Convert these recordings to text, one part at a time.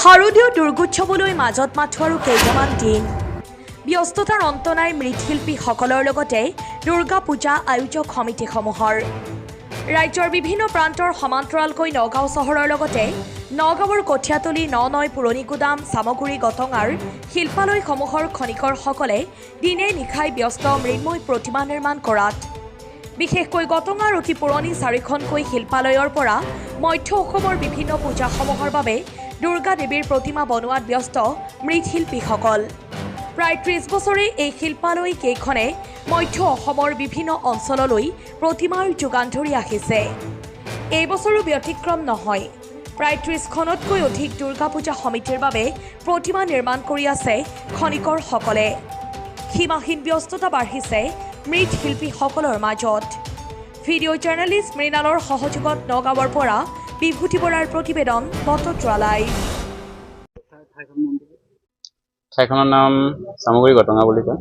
শাৰদীয় দুৰ্গোৎসৱলৈ মাজত মাথো আৰু কেইটামান দিন ব্যস্ততাৰ অন্ত নাই মৃৎশিল্পীসকলৰ লগতে দুৰ্গা পূজা আয়োজক সমিতিসমূহৰ ৰাজ্যৰ বিভিন্ন প্ৰান্তৰ সমান্তৰালকৈ নগাঁও চহৰৰ লগতে নগাঁৱৰ কঠীয়াতলী ননৈ পুৰণি গুদাম চামগুৰি গটঙাৰ শিল্পালয়সমূহৰ খনিকৰসকলে দিনে নিশাই ব্যস্ত মৃন্ময় প্ৰতিমা নিৰ্মাণ কৰাত বিশেষকৈ গটঙাৰ অতি পুৰণি চাৰিখনকৈ শিল্পালয়ৰ পৰা মধ্য অসমৰ বিভিন্ন পূজাসমূহৰ বাবে দুৰ্গা দেৱীৰ প্ৰতিমা বনোৱাত ব্যস্ত মৃৎশিল্পীসকল প্ৰায় 30 বছৰে এই শিল্পালয় কেইখনে মধ্য অসমৰ বিভিন্ন অঞ্চললৈ প্ৰতিমাৰ যোগান ধৰি আহিছে এই বছৰো ব্যতিক্ৰম নহয় প্ৰায় 30খনতকৈ অধিক দুৰ্গা পূজা সমিতিৰ বাবে প্ৰতিমা নিৰ্মাণ কৰি আছে খনিকৰসকলে সীমাহীন ব্যস্ততা বাঢ়িছে মৃৎশিল্পীসকলৰ মাজত ভিডিঅ' জাৰ্নেলিষ্ট মৃণালৰ সহযোগত নগাঁৱৰ পৰা বিভূতি বৰাৰ প্ৰতিবেদন বটদ্ৰা লাইভ ঠাইখনৰ নাম চামগুৰি গটঙা বুলি কয়।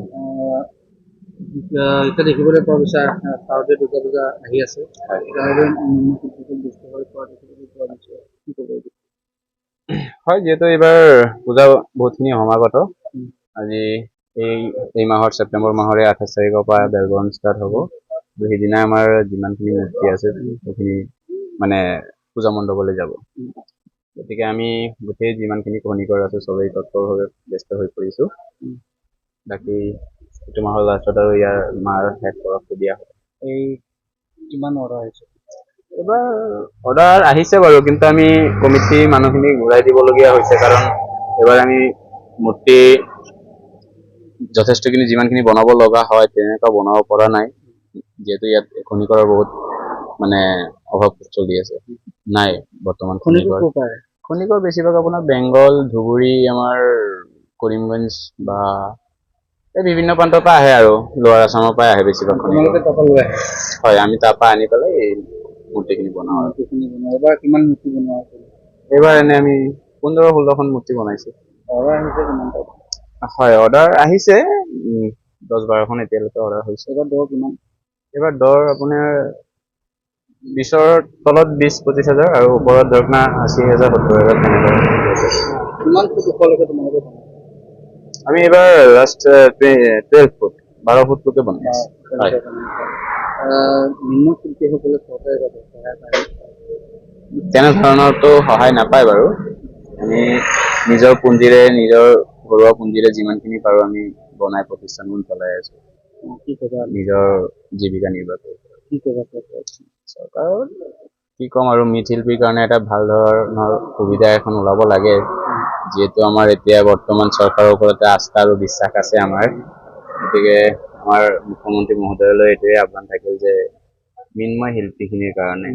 এতিয়া দেখিবলৈ পোৱা গৈছে শাৰদীয় দুৰ্গা পূজা আহি আছে হয়, যিহেতু এইবাৰ পূজা বহুতখিনি সমাগত আজি এই মাহৰ ছেপ্টেম্বৰ মাহৰে 28 তাৰিখৰ পৰা বেলবৰণ ষ্টাৰ্ট হ'ব। সেইদিনা আমাৰ যিমানখিনি মূৰ্তি আছে সেইখিনি মানে পূজা মণ্ডপলৈ যাব। গতিকে আমি গোটেই যিমানখিনি খনিকৰ আছো চবেই তৎপৰভাৱে ব্যস্ত হৈ পৰিছোঁ। বাকী এইটো মাহৰ লাষ্টত আৰু ইয়াৰ মাৰ শেষ পৰৱটো দিয়া হয়। এই কিমান অৰ্ডাৰ আহিছে? এইবাৰ অৰ্ডাৰ আহিছে বাৰু, কিন্তু আমি কমিটি মানুহখিনি ঘূৰাই দিবলগীয়া হৈছে, কাৰণ এইবাৰ আমি মূৰ্তি যথেষ্টখিনি যিমানখিনি বনাব লগা হয় তেনেকুৱা বনাব পৰা নাই, যিহেতু ইয়াত খনিকৰৰ বহুত মানে অভাৱ চলি আছে। নাই বৰ্তমান খনিকৰ বেছিভাগ আপোনাৰ বেংগল, ধুবুৰী, আমাৰ কৰিমগঞ্জ বা এই বিভিন্ন প্ৰান্তৰ পৰা আহে আৰু লোৱাৰ আছামৰ পৰা আহে বেছিভাগ খনিকৰ। হয়, আমি তাৰ পৰা আনি পেলাই এই মূৰ্তিখিনি বনাওঁ। এবাৰ কিমান মূৰ্তি বনোৱা হৈছে? এইবাৰ এনে আমি 15-16খন মূৰ্তি বনাইছোঁ। অৰ্ডাৰ আহিছে কিমান? হয়, অৰ্ডাৰ আহিছে 10-12খন এতিয়ালৈকে অৰ্ডাৰ হৈছে। এইবাৰ দৰ কিমান? এইবাৰ দৰ আপোনাৰ 20ৰ তলত 20-25 হাজাৰ আৰু ওপৰত ধৰক না 80,000 70,000 তেনেকুৱা। কিমান ফুট ওপৰলৈকে তোমালোকে বনাই? আমি এইবাৰ লাষ্ট 12 ফুট 12 ফুটলৈকে বনাই আছোঁ। হয়, নিম্ন শিল্পীসকলে চৰকাৰে সহায় পায়? তেনেধৰণৰতো সহায় নাপায় বাৰু। আমি নিজৰ পুঁজিৰে নিজৰ ঘৰুৱা পুঁজিৰে যিমানখিনি পাৰোঁ আমি বনাই প্ৰতিষ্ঠানবোৰ চলাই আছোঁ। নিজৰ জীৱিকা নিৰ্বাহ কৰোঁ। চৰকাৰৰ কি ক'ম আৰু, মৃৎশিল্পীৰ কাৰণে এটা ভাল ধৰণৰ সুবিধা এখন ওলাব লাগে, যিহেতু আমাৰ এতিয়া বৰ্তমান চৰকাৰৰ ওপৰতে আস্থা আৰু বিশ্বাস আছে আমাৰ। গতিকে আমাৰ মুখ্যমন্ত্ৰী মহোদয়লৈ এইটোৱে আহ্বান থাকিল যে মৃন্ময় শিল্পীখিনিৰ কাৰণে,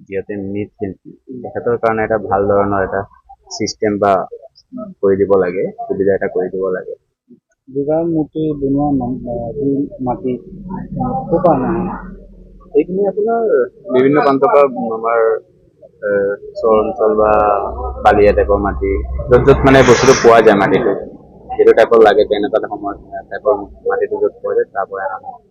যিহেতু মৃৎশিল্পী তেখেতৰ কাৰণে এটা ভাল ধৰণৰ এটা চিষ্টেম বা কৰি দিব লাগে, সুবিধা এটা কৰি দিব লাগে। দুৰ্গাৰ মূৰ্তি বনোৱা মাটি ক'ৰ পৰা অনা হয়? এইখিনি আপোনাৰ বিভিন্ন প্ৰান্তৰ পৰা আমাৰ চৰ অঞ্চল বা বালিয়া টাইপৰ মাটি, য'ত য'ত মানে বস্তুটো পোৱা যায়, মাটিটো যিটো টাইপৰ লাগে তেনেকুৱা সময়ত টাইপৰ মাটিটো য'ত পোৱা যায় তাৰ পৰা অনা হয়।